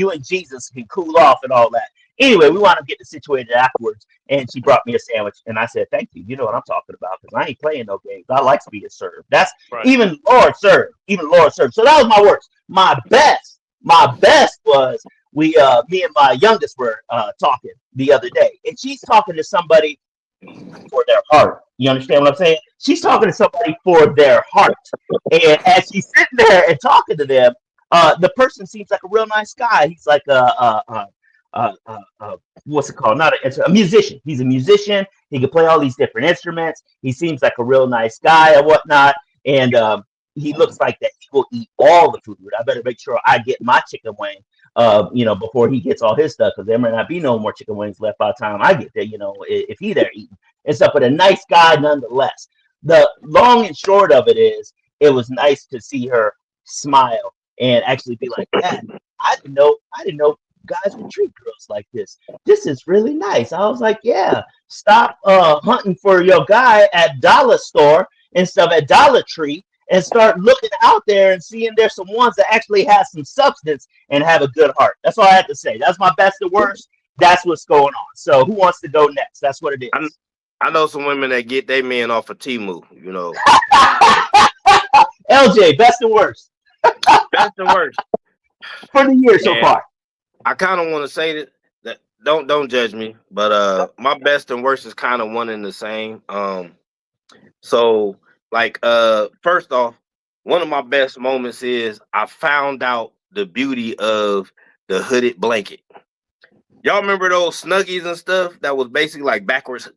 you and Jesus can cool off and all that. Anyway, we wound up getting situated afterwards, and she brought me a sandwich, and I said, "Thank you. You know what I'm talking about because I ain't playing no games. I like to be served. That's Right. even Lord served, even Lord served." So that was my worst. My best was me and my youngest were talking the other day, and she's talking to somebody for their heart. You understand what I'm saying? She's talking to somebody for their heart, and as she's sitting there and talking to them, the person seems like a real nice guy. He's like what's it called? Not a, it's a musician. He's a musician. He can play all these different instruments. He seems like a real nice guy and whatnot. And he looks like that he will eat all the food. I better make sure I get my chicken wing, before he gets all his stuff, because there may not be no more chicken wings left by the time I get there. If he there eating and stuff. But a nice guy nonetheless. The long and short of it is, it was nice to see her smile and actually be like, "Dad, I didn't know guys would treat girls like this. This is really nice." I was like, "Yeah, stop hunting for your guy at dollar store and stuff at Dollar Tree, and start looking out there and seeing there's some ones that actually have some substance and have a good heart." That's all I had to say. That's my best and worst. That's what's going on. So who wants to go next? That's what it I, is. I know some women that get their men off of Timu, LJ, best and worst That's the worst. for the year so And far. I kind of want to say that don't judge me, but my best and worst is kind of one and the same. So like first off, one of my best moments is I found out the beauty of the hooded blanket. Y'all remember those snuggies and stuff that was basically like backwards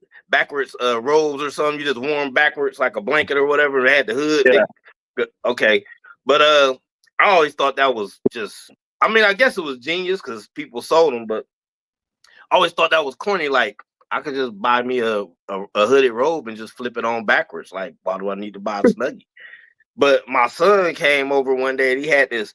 robes or something? You just wore them backwards like a blanket or whatever. It had the hood. Yeah. Okay, but I always thought that was just. I mean, I guess it was genius because people sold them, but I always thought that was corny. Like I could just buy me a hooded robe and just flip it on backwards. Like, why do I need to buy a snuggie? But my son came over one day and he had this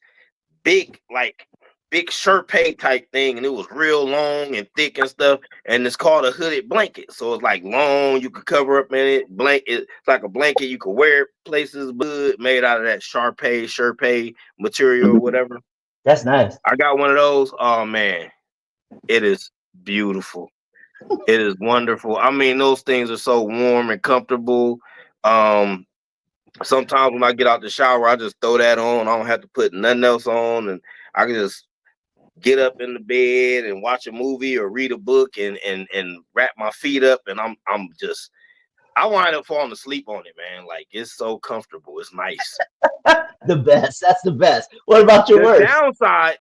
big, like big Sherpay type thing, and it was real long and thick and stuff. And it's called a hooded blanket. So it's like long, you could cover up in it. It's like a blanket, you could wear it places, but made out of that Sherpay material or whatever. That's nice. I got one of those. Oh man, it is beautiful. It is wonderful. I mean, those things are so warm and comfortable. Um, Sometimes when I get out the shower, I just throw that on. I don't have to put nothing else on, and I can just get up in the bed and watch a movie or read a book and wrap my feet up, and I'm just I wind up falling asleep on it, man. Like it's so comfortable. It's nice. The best. That's the best. What about your The worst? downside,